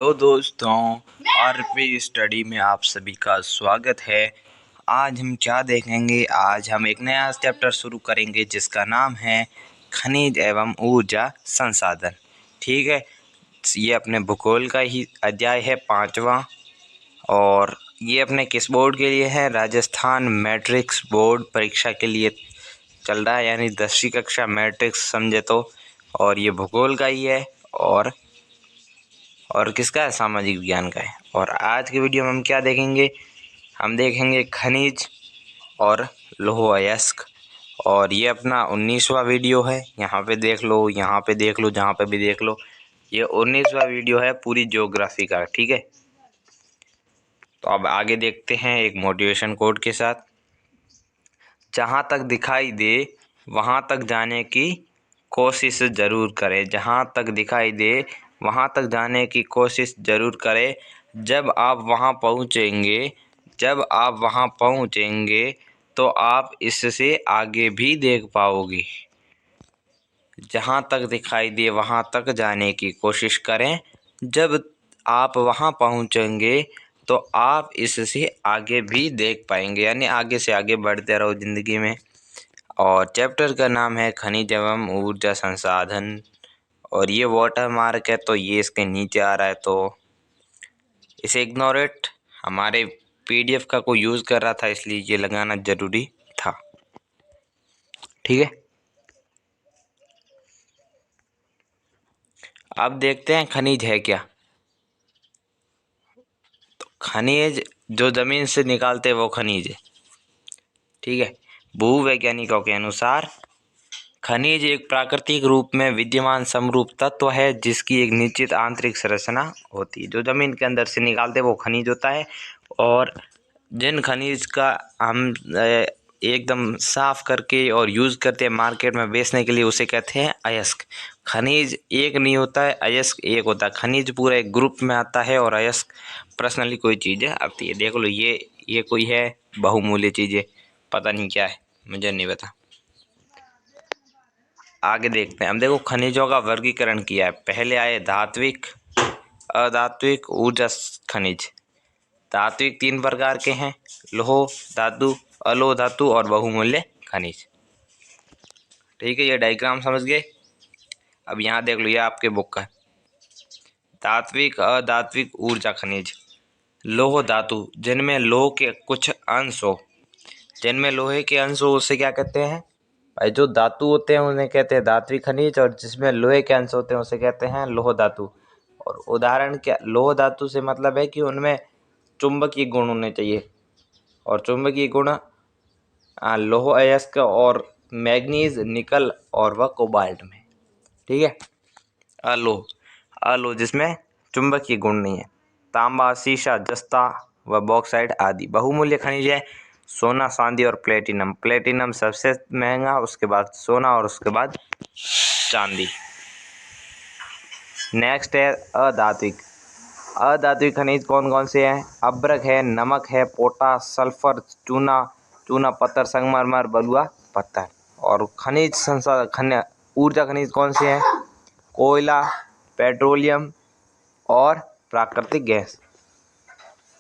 तो दोस्तों, RP study में आप सभी का स्वागत है। आज हम क्या देखेंगे? आज हम एक नया चैप्टर शुरू करेंगे जिसका नाम है खनिज एवं ऊर्जा संसाधन। ठीक है, ये अपने भूगोल का ही अध्याय है 5वां और ये अपने किस बोर्ड के लिए है? राजस्थान मैट्रिक्स बोर्ड परीक्षा के लिए चल रहा है, यानी 10वीं कक्षा मैट्रिक्स समझे तो। और ये भूगोल का ही है और किसका है? सामाजिक विज्ञान का है। और आज की वीडियो में हम क्या देखेंगे? हम देखेंगे खनिज और लौह अयस्क। और ये अपना 19वां वीडियो है। यहाँ पे देख लो, यहाँ पे देख लो, जहाँ पे भी देख लो, ये 19वां वीडियो है पूरी ज्योग्राफी का। ठीक है, तो अब आगे देखते हैं एक मोटिवेशन कोट के साथ। जहाँ तक दिखाई दे वहाँ तक जाने की कोशिश ज़रूर करें। जहाँ तक दिखाई दे वहाँ तक जाने की कोशिश ज़रूर करें। जब आप वहाँ पहुँचेंगे तो आप इससे आगे भी देख पाओगे। जहाँ तक दिखाई दे वहाँ तक जाने की कोशिश करें। जब आप वहाँ पहुँचेंगे तो आप इससे आगे भी देख पाएंगे, यानी आगे से आगे बढ़ते रहो ज़िंदगी में। और चैप्टर का नाम है खनिज एवं ऊर्जा संसाधन। और ये वाटर मार्क है तो ये इसके नीचे आ रहा है, तो इसे इग्नोर इट। हमारे पीडीएफ का कोई यूज़ कर रहा था इसलिए ये लगाना ज़रूरी था। ठीक है, अब देखते हैं खनिज है क्या। तो खनिज जो ज़मीन से निकालते हैं वो खनिज है। ठीक है, भूवैज्ञानिकों के अनुसार खनिज एक प्राकृतिक रूप में विद्यमान समरूप तत्व है जिसकी एक निश्चित आंतरिक संरचना होती है। जो जमीन के अंदर से निकालते वो खनिज होता है। और जिन खनिज का हम एकदम साफ करके और यूज़ करते हैं मार्केट में बेचने के लिए, उसे कहते हैं अयस्क। खनिज एक नहीं होता है, अयस्क एक होता है। खनिज पूरा एक ग्रुप में आता है और अयस्क पर्सनली कोई चीज़ें आती है। देख लो, ये कोई है बहुमूल्य चीज़ें, पता नहीं क्या है, मुझे नहीं पता। आगे देखते हैं। हम देखो खनिजों का वर्गीकरण किया है। पहले आए धात्विक, अधात्विक, ऊर्जा खनिज। धात्विक 3 प्रकार के हैं: लौह धातु, अलोह धातु और बहुमूल्य खनिज। ठीक है, ये डायग्राम समझ गए। अब यहाँ देख लो, ये आपके बुक का है। धात्विक, अधात्विक, ऊर्जा खनिज। लौह धातु, जिनमें लोहे के कुछ अंश हो, जिनमें लोहे के अंश हो उसे क्या कहते हैं भाई? जो धातु होते हैं उन्हें कहते हैं धात्विक खनिज, और जिसमें लोहे के अंश होते हैं उसे कहते हैं लौह धातु। और उदाहरण क्या? लौह धातु से मतलब है कि उनमें चुंबकीय गुण होने चाहिए, और चुंबकीय गुण लौह अयस्क और मैग्नीज, निकल और व कोबाल्ट में। ठीक है, अलोह जिसमें चुंबकीय गुण नहीं है। तांबा, सीसा, जस्ता व बॉक्साइट आदि। बहुमूल्य खनिज है सोना, चांदी और प्लेटिनम। प्लेटिनम सबसे महंगा, उसके बाद सोना और उसके बाद चांदी। नेक्स्ट है अधात्विक। अधात्विक खनिज कौन कौन से हैं? अभ्रक है, नमक है, पोटास, सल्फर, चूना पत्थर, संगमरमर, बलुआ पत्थर। और खनिज संसाधन ऊर्जा खनिज कौन से हैं? कोयला, पेट्रोलियम और प्राकृतिक गैस।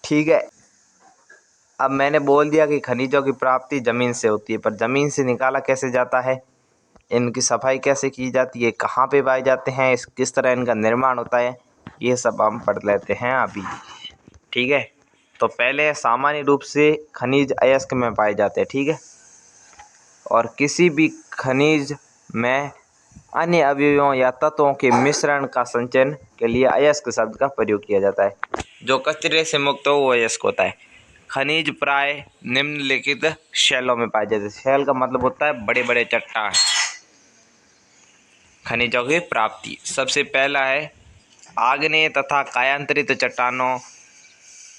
ठीक है, अब मैंने बोल दिया कि खनिजों की प्राप्ति जमीन से होती है, पर जमीन से निकाला कैसे जाता है, इनकी सफाई कैसे की जाती है, कहाँ पे पाए जाते हैं, किस तरह इनका निर्माण होता है, ये सब हम पढ़ लेते हैं अभी। ठीक है, तो पहले सामान्य रूप से खनिज अयस्क में पाए जाते हैं। ठीक है, और किसी भी खनिज में अन्य अवयवों या तत्वों के मिश्रण का संचयन के लिए अयस्क शब्द का प्रयोग किया जाता है। जो कचरे से मुक्त हो वो अयस्क होता है। खनिज प्राय निम्नलिखित शैलों में पाए जाते हैं। शैल का मतलब होता है बड़े बड़े चट्टान। खनिजों की प्राप्ति, सबसे पहला है आग्नेय तथा कायांतरित चट्टानों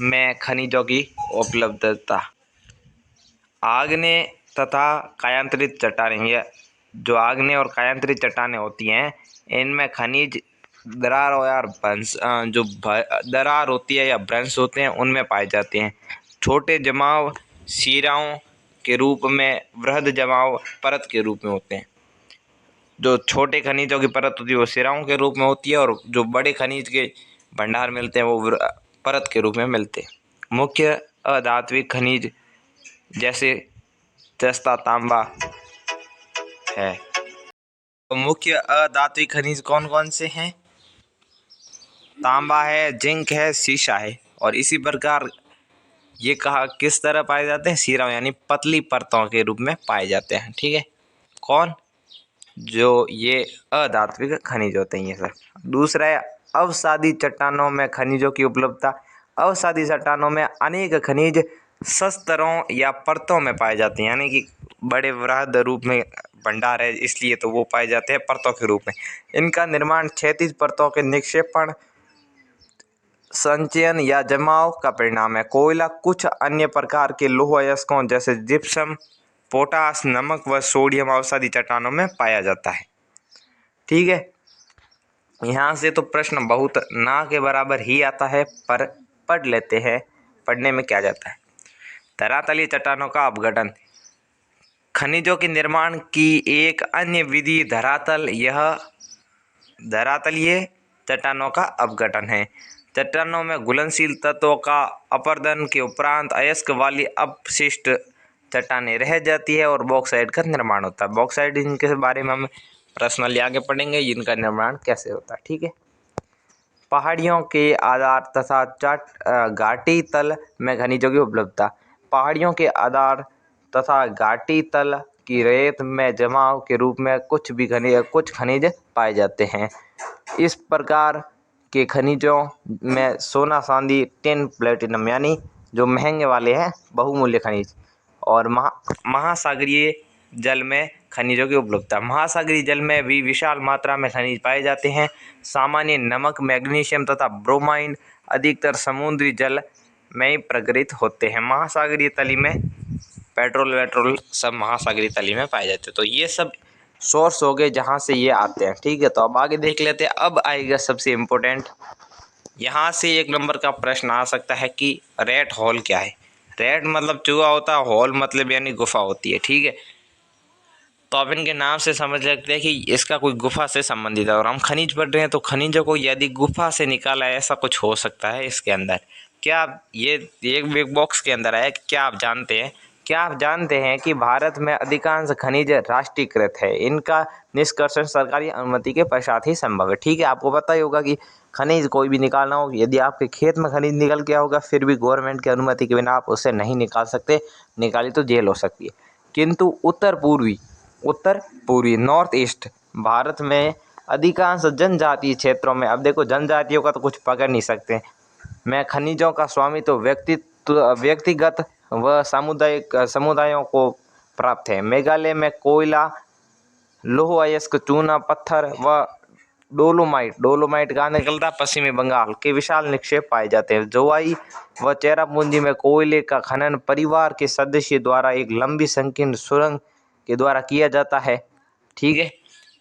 में खनिजों की उपलब्धता। आग्नेय तथा कायांतरित चट्टानें, ये जो आग्नेय और कायांतरित चट्टानें होती हैं, इनमें खनिज दरार और भ्रंश, जो दरार होती है या भ्रंश होते हैं, उनमें पाए जाते हैं। छोटे जमाव शिराओं के रूप में, वृहद जमाव परत के रूप में होते हैं। जो छोटे खनिजों की परत होती है वो शिराओं के रूप में होती है, और जो बड़े खनिज के भंडार मिलते हैं वो परत के रूप में मिलते हैं। मुख्य अधात्विक खनिज जैसे जस्ता, तांबा है। तो मुख्य अधात्विक खनिज कौन कौन से हैं? तांबा है, जिंक है, सीसा है। और इसी प्रकार ये कहा किस तरह पाए जाते हैं? सीरा यानी पतली परतों के रूप में पाए जाते हैं। ठीक है, कौन? जो ये अधात्विक खनिज होते हैं ये सब। दूसरा है अवसादी चट्टानों में खनिजों की उपलब्धता। अवसादी चट्टानों में अनेक खनिज सस्तरों या परतों में पाए जाते हैं, यानी कि बड़े वृहद रूप में भंडार है, इसलिए तो वो पाए जाते हैं परतों के रूप में। इनका निर्माण क्षैतिज परतों के निक्षेपण, संचयन या जमाव का परिणाम है। कोयला कुछ अन्य प्रकार के लौह अयस्कों जैसे जिप्सम, पोटास, नमक व सोडियम अवसादी चट्टानों में पाया जाता है। ठीक है, यहाँ से तो प्रश्न बहुत ना के बराबर ही आता है, पर पढ़ लेते हैं। पढ़ने में क्या जाता है? धरातलीय चट्टानों का अपघटन। खनिजों के निर्माण की एक अन्य विधि धरातलीय चट्टानों का अपघटन है। चट्टानों में घुलनशील तत्वों का अपरदन के उपरांत अयस्क वाली अपशिष्ट चट्टानें रह जाती है और बॉक्साइट का निर्माण होता है। बॉक्साइट, इनके बारे में हम पर्सनली आगे पढ़ेंगे, इनका निर्माण कैसे होता है। ठीक है, पहाड़ियों के आधार तथा घाटी तल में खनिजों की उपलब्धता। पहाड़ियों के आधार तथा घाटी तल की रेत में जमाव के रूप में कुछ खनिज पाए जाते हैं। इस प्रकार के खनिजों में सोना, चांदी, टिन, प्लेटिनम यानी जो महंगे वाले हैं बहुमूल्य खनिज, और महासागरीय जल में खनिजों की उपलब्धता। महासागरीय जल में भी विशाल मात्रा में खनिज पाए जाते हैं। सामान्य नमक, मैग्नीशियम तथा ब्रोमाइन अधिकतर समुद्री जल में ही प्रकृत होते हैं। महासागरीय तली में पेट्रोल सब महासागरीय तली में पाए जाते हैं। तो ये सब सोर्स हो गए जहाँ से ये आते हैं। ठीक है, तो अब आगे देख लेते हैं। अब आएगा सबसे इम्पोर्टेंट, यहाँ से 1 नंबर का प्रश्न आ सकता है कि रेट हॉल क्या है। रेट मतलब चूहा होता है, हॉल मतलब यानी गुफा होती है। ठीक है, तो अब इनके नाम से समझ लगते हैं कि इसका कोई गुफा से संबंधित है। और हम खनिज पढ़ रहे हैं तो खनिजों को यदि गुफा से निकाला है, ऐसा कुछ हो सकता है इसके अंदर। क्या ये एक बिग बॉक्स के अंदर है? क्या आप जानते हैं कि भारत में अधिकांश खनिज राष्ट्रीयकृत है? इनका निष्कर्षण सरकारी अनुमति के पश्चात ही संभव है। ठीक है, आपको पता ही होगा कि खनिज कोई भी निकालना हो, यदि आपके खेत में खनिज निकल गया होगा, फिर भी गवर्नमेंट की अनुमति के बिना आप उसे नहीं निकाल सकते। निकाली तो जेल हो सकती है। किंतु उत्तर पूर्वी नॉर्थ ईस्ट भारत में अधिकांश जनजातीय क्षेत्रों में, अब देखो जनजातियों का तो कुछ पकड़ नहीं सकते, में खनिजों का स्वामित्व व्यक्तिगत व सामुदायिक समुदायों को प्राप्त है। मेघालय में कोयला, लौह अयस्क, चूना पत्थर व डोलोमाइट कहाँ निकलता है? पश्चिमी बंगाल के विशाल निक्षेप पाए जाते हैं। जोवाई व चेरापूंजी में कोयले का खनन परिवार के सदस्य द्वारा एक लंबी संकीर्ण सुरंग के द्वारा किया जाता है। ठीक है,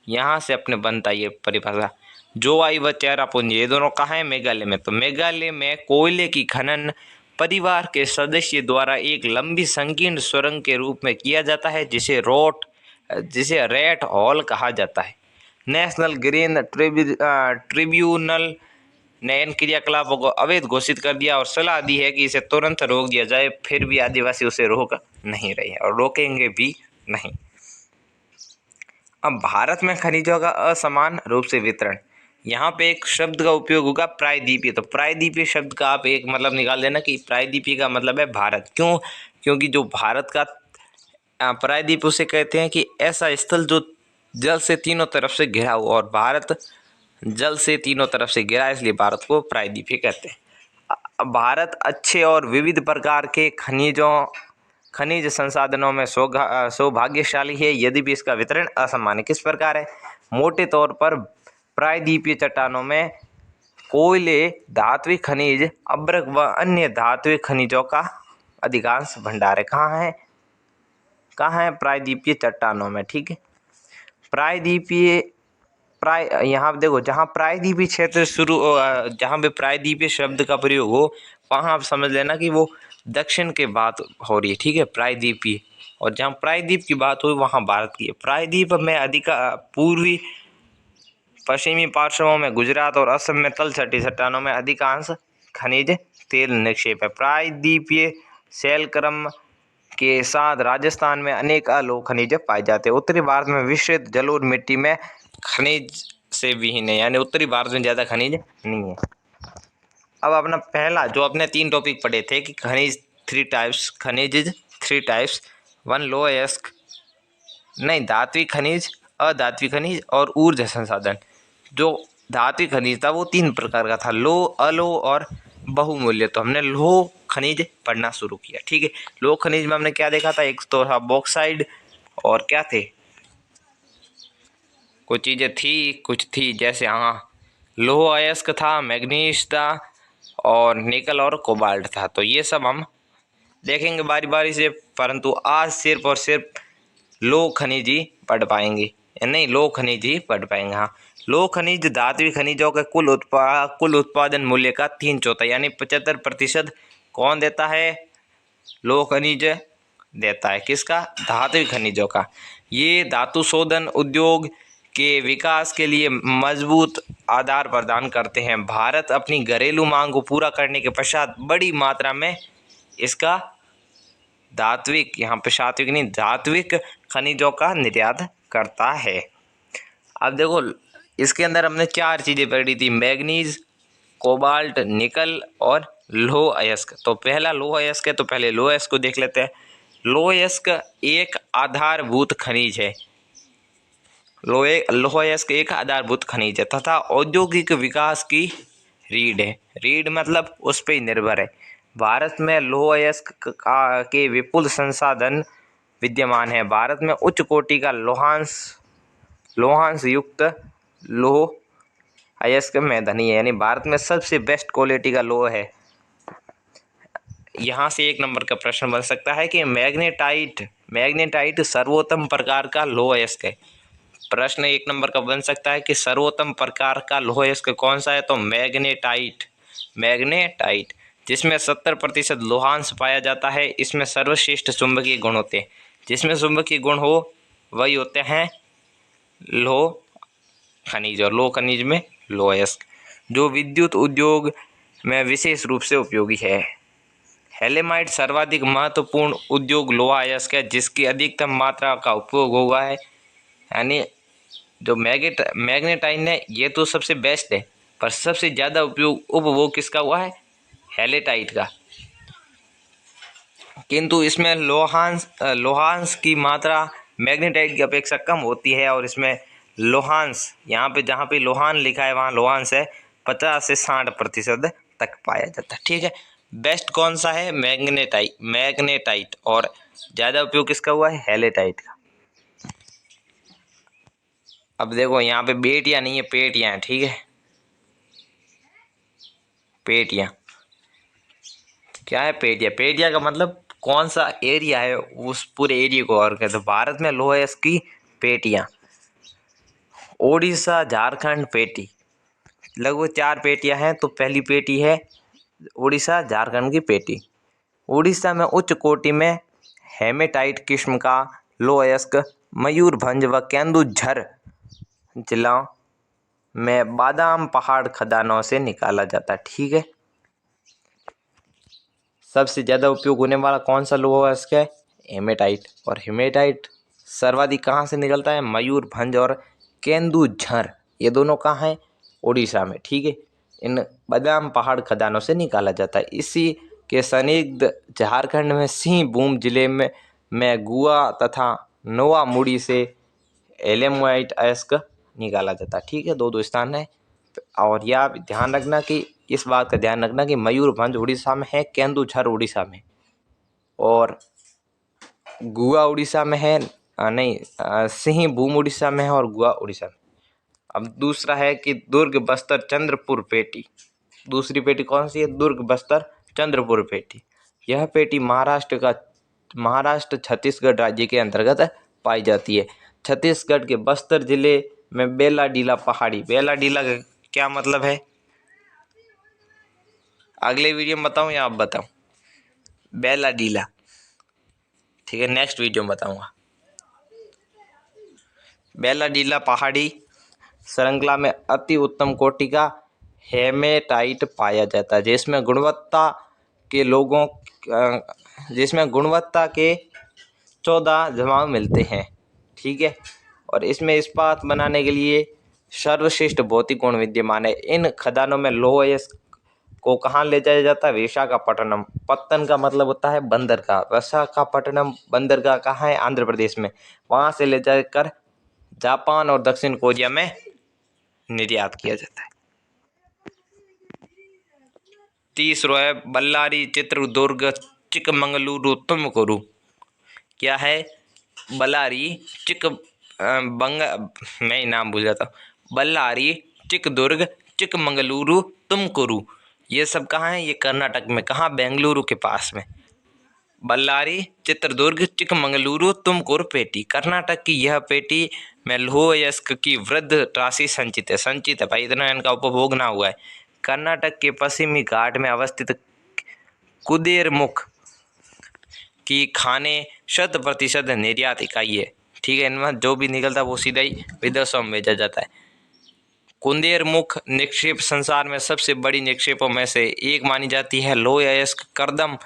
यहाँ से अपने बनता ये परिभाषा। जोवाई व चेरापूंजी ये दोनों कहाँ है? मेघालय में। तो मेघालय में कोयले की खनन परिवार के सदस्य द्वारा एक लंबी संकीर्ण सुरंग के रूप में किया जाता है, जिसे रेट हॉल कहा जाता है। नेशनल ग्रीन ट्रिब्यूनल ने इन क्रियाकलापों को अवैध घोषित कर दिया और सलाह दी है कि इसे तुरंत रोक दिया जाए। फिर भी आदिवासी उसे रोक नहीं रहे और रोकेंगे भी नहीं। अब भारत में खनिजों का असमान रूप से वितरण। यहाँ पे एक शब्द का उपयोग होगा प्रायद्वीपीय। तो प्रायद्वीपीय शब्द का आप एक मतलब निकाल देना कि प्रायद्वीपीय का मतलब है भारत। क्यों? क्योंकि जो भारत का प्रायद्वीप उसे कहते हैं कि ऐसा स्थल जो जल से तीनों तरफ से घिरा हुआ, और भारत जल से तीनों तरफ से घिरा, इसलिए भारत को प्रायद्वीपीय कहते हैं। भारत अच्छे और विविध प्रकार के खनिज संसाधनों में सौभाग्यशाली है, यद्यपि इसका वितरण असमान है। किस प्रकार है? मोटे तौर पर प्रायद्वीपीय चट्टानों में कोयले, धात्विक खनिज, अभ्रक व अन्य धात्विक खनिजों का अधिकांश भंडार है। कहाँ है? प्रायद्वीपीय चट्टानों में। ठीक है, यहाँ देखो, जहाँ प्रायद्वीपीय क्षेत्र जहाँ पे प्रायद्वीपीय शब्द का प्रयोग हो, वहाँ आप समझ लेना कि वो दक्षिण के बात हो रही है। ठीक है, प्रायद्वीपीय, और जहाँ प्रायद्वीप की बात हुई वहाँ भारत की है। प्रायद्वीप में पश्चिमी पार्श्वों में गुजरात और असम में तलछटी चट्टानों में अधिकांश खनिज तेल निक्षेप है। प्रायद्वीपीय शैलक्रम के साथ राजस्थान में अनेक अलोह खनिज पाए जाते हैं। उत्तरी भारत में विस्तृत जलोढ़ मिट्टी में खनिज से विहीन है, यानी उत्तरी भारत में ज़्यादा खनिज नहीं है। अब अपना पहला जो अपने 3 टॉपिक पढ़े थे कि खनिज 3 टाइप्स, खनिज 3 टाइप्स, 1 लोह अयस्क, नहीं धात्विक खनिज, अधात्विक खनिज और ऊर्जा संसाधन। जो धात्विक खनिज था वो 3 प्रकार का था, लोह, अलोह और बहुमूल्य। तो हमने लोह खनिज पढ़ना शुरू किया। ठीक है, लोह खनिज में हमने क्या देखा था, एक तो था बॉक्साइड और क्या थे, कुछ चीजें थी, कुछ थी जैसे हाँ लोह अयस्क था, मैग्नीज था और निकल और कोबाल्ट था। तो ये सब हम देखेंगे बारी बारी से, परंतु आज सिर्फ और सिर्फ लोह खनिज ही पढ़ पाएंगे, नहीं लोह खनिज ही पढ़ पाएंगे। हाँ, लोह खनिज धात्विक खनिजों के कुल उत्पादन मूल्य का 3/4 यानी 75% कौन देता है, लोह खनिज देता है। किसका, धात्विक खनिजों का। ये धातु शोधन उद्योग के विकास के लिए मजबूत आधार प्रदान करते हैं। भारत अपनी घरेलू मांग को पूरा करने के पश्चात बड़ी मात्रा में इसका धात्विक, यहाँ पे सात्विक नहीं, धात्विक खनिजों का निर्यात करता है। अब देखो इसके अंदर हमने 4 चीजें पढ़ी थी, मैग्नीज, कोबाल्ट, निकल और लोह अयस्क। तो पहला लोह अयस्क है, तो पहले लोह अयस्क को देख लेते हैं। लोह अयस्क एक आधारभूत खनिज है, लोह अयस्क एक आधारभूत खनिज है तथा औद्योगिक विकास की रीढ़ है। रीढ़ मतलब उस पर ही निर्भर है। भारत में लोह अयस्क के विपुल संसाधन विद्यमान है। भारत में उच्च कोटि का लोहांश युक्त लोह अयस्क में धनी है, यानी भारत में सबसे बेस्ट क्वालिटी का लोह है। यहाँ से 1 नंबर का प्रश्न बन सकता है कि मैग्नेटाइट सर्वोत्तम प्रकार का लोह अयस्क है। प्रश्न 1 नंबर का बन सकता है कि सर्वोत्तम प्रकार का लोह अयस्क कौन सा है, तो मैग्नेटाइट जिसमें 70% लोहांश पाया जाता है। इसमें सर्वश्रेष्ठ चुंबकीय गुण होते हैं, जिसमें चुंबकीय गुण हो वही होते हैं लोह खनिज, और लोह खनिज में लोह अयस्क जो विद्युत उद्योग में विशेष रूप से उपयोगी है। हेलेमाइट सर्वाधिक महत्वपूर्ण उद्योग लोहा अयस्क है जिसकी अधिकतम मात्रा का उपयोग हुआ है। यानी जो मैग्नेटाइन है ये तो सबसे बेस्ट है, पर सबसे ज़्यादा उपभोग किसका हुआ है, हेलेटाइट का। किंतु इसमें लोहांश की मात्रा मैग्नेटाइट की अपेक्षा कम होती है, और इसमें लोहांश यहाँ पे जहाँ पे लोहान लिखा है वहाँ लोहांश है 50 से 60% तक पाया जाता है। ठीक है, बेस्ट कौन सा है, मैग्नेटाइट, और ज़्यादा उपयोग किसका हुआ है, हेलेटाइट का। अब देखो यहाँ पे बेटियां नहीं है, पेटियां हैं। ठीक है, पेटियां क्या है, पेटियां का मतलब कौन सा एरिया है, उस पूरे एरिया को और कहते हैं। भारत में लोह अयस्क की पेटियां, ओडिशा झारखंड पेटी, लगभग 4 पेटियां हैं। तो पहली पेटी है उड़ीसा झारखंड की पेटी। उड़ीसा में उच्च कोटि में हेमेटाइट किस्म का लोह अयस्क मयूरभंज व केंदुझर जिला में बादाम पहाड़ खदानों से निकाला जाता है। ठीक है, सबसे ज़्यादा उपयोग होने वाला कौन सा लोहा अयस्क है, हेमेटाइट। और हेमेटाइट सर्वाधिक कहाँ से निकलता है, मयूरभंज और केंदुझर, ये दोनों कहाँ हैं, उड़ीसा में। ठीक है, इन बादाम पहाड़ खदानों से निकाला जाता है। इसी के सनिग्ध झारखंड में सिंहभूम जिले में गुआ तथा नोवामुड़ी से एलेमोइट अयस्क निकाला जाता है। ठीक है, 2 स्थान है। और यह ध्यान रखना कि इस बात का ध्यान रखना कि मयूरभंज उड़ीसा में है, केंदुझर उड़ीसा में, और गुआ उड़ीसा में है, सिंहभूम उड़ीसा में है और गुआ उड़ीसा में। अब दूसरा है कि दुर्ग बस्तर चंद्रपुर पेटी। दूसरी पेटी कौन सी है, दुर्ग बस्तर चंद्रपुर पेटी। यह पेटी महाराष्ट्र छत्तीसगढ़ राज्य के अंतर्गत पाई जाती है। छत्तीसगढ़ के बस्तर जिले में बेलाडीला पहाड़ी, बेलाडीला का क्या मतलब है, अगले वीडियो में बताऊं या आप बताऊं, बेलाडीला। ठीक है, नेक्स्ट वीडियो में बताऊंगा। बेलाडीला पहाड़ी श्रृंखला में अति उत्तम कोटि का हेमेटाइट पाया जाता है, जिसमें गुणवत्ता के 14 जमाव मिलते हैं। ठीक है, और इसमें इस्पात बनाने के लिए सर्वश्रेष्ठ भौतिक गुण विद्यमान है। इन खदानों में लौह अयस्क को कहाँ ले जाया जाता है? विशाखापट्टनम। पत्तन का मतलब होता है बंदरगाह। विशाखापट्टनम बंदरगाह कहाँ है? आंध्र प्रदेश में। वहां से ले जाकर जापान और दक्षिण कोरिया में निर्यात किया जाता है। तीसरा है बल्लारी, चित्रदुर्ग, चिकमंगलुरु, तुमकुरु। क्या है? बल्लारी, मैं नाम भूल जाता हूँ। बल्लारी, चिकदुर्ग, चिकमंगलुरु, तुमकुरु, ये सब कहाँ है? ये कर्नाटक में। कहाँ? बेंगलुरु के पास में। बल्लारी, चित्रदुर्ग, चिकमंगलुरु, तुमकुरु पेटी। कर्नाटक की यह पेटी में लौह अयस्क की वृद्ध राशि संचित है भाई, इतना इनका उपभोग ना हुआ है। कर्नाटक के पश्चिमी घाट में अवस्थित कुदेरमुख की खाने 100% निर्यात इकाई है। ठीक है, इनमें जो भी निकलता है वो सीधा ही विदेशों में भेजा जाता है। कुंदेरमुख निक्षेप संसार में सबसे बड़ी निक्षेपों में से एक मानी जाती है। लौह अयस्क कर्दम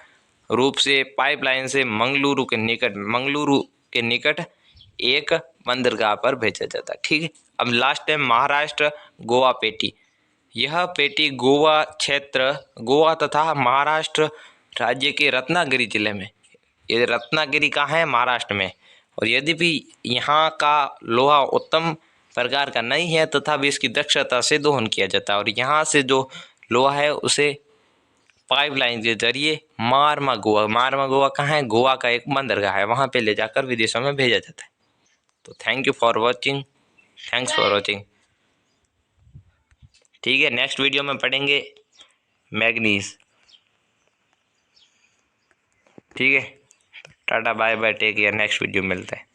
रूप से पाइपलाइन से मंगलुरु के निकट एक बंदरगाह पर भेजा जाता है। ठीक है, अब लास्ट है महाराष्ट्र गोवा पेटी। यह पेटी गोवा तथा महाराष्ट्र राज्य के रत्नागिरी जिले में, ये रत्नागिरी कहाँ है? महाराष्ट्र में। और यद्यपि यहाँ का लोहा उत्तम प्रकार का नहीं है तथा भी इसकी दक्षता से दोहन किया जाता है, और यहाँ से जो लोहा है उसे पाइपलाइन के जरिए मारमा गोवा कहाँ है? गोवा का एक बंदरगाह है, वहाँ पे ले जाकर विदेशों में भेजा जाता है। तो थैंक्स फॉर वॉचिंग। ठीक है, नेक्स्ट वीडियो में पढ़ेंगे मैग्नीज। ठीक है, tata bye bye, take care, next video मिलते हैं।